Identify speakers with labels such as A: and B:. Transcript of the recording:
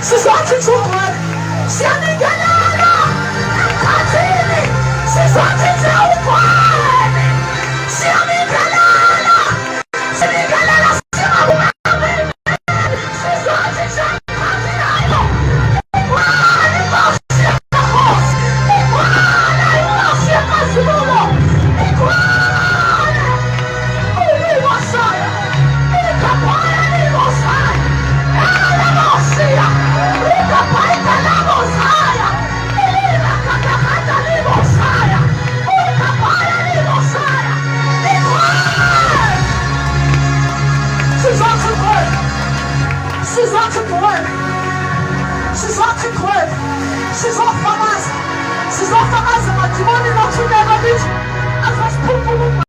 A: Sisachichukwe, Sianigalala, Katini, Sisachichukwe, Sianigalala, Sianigalala, Sianigalala, Sisachichukwe, She's off my eyes. She's off my eyes. I'm like, you want me not to never beat? I was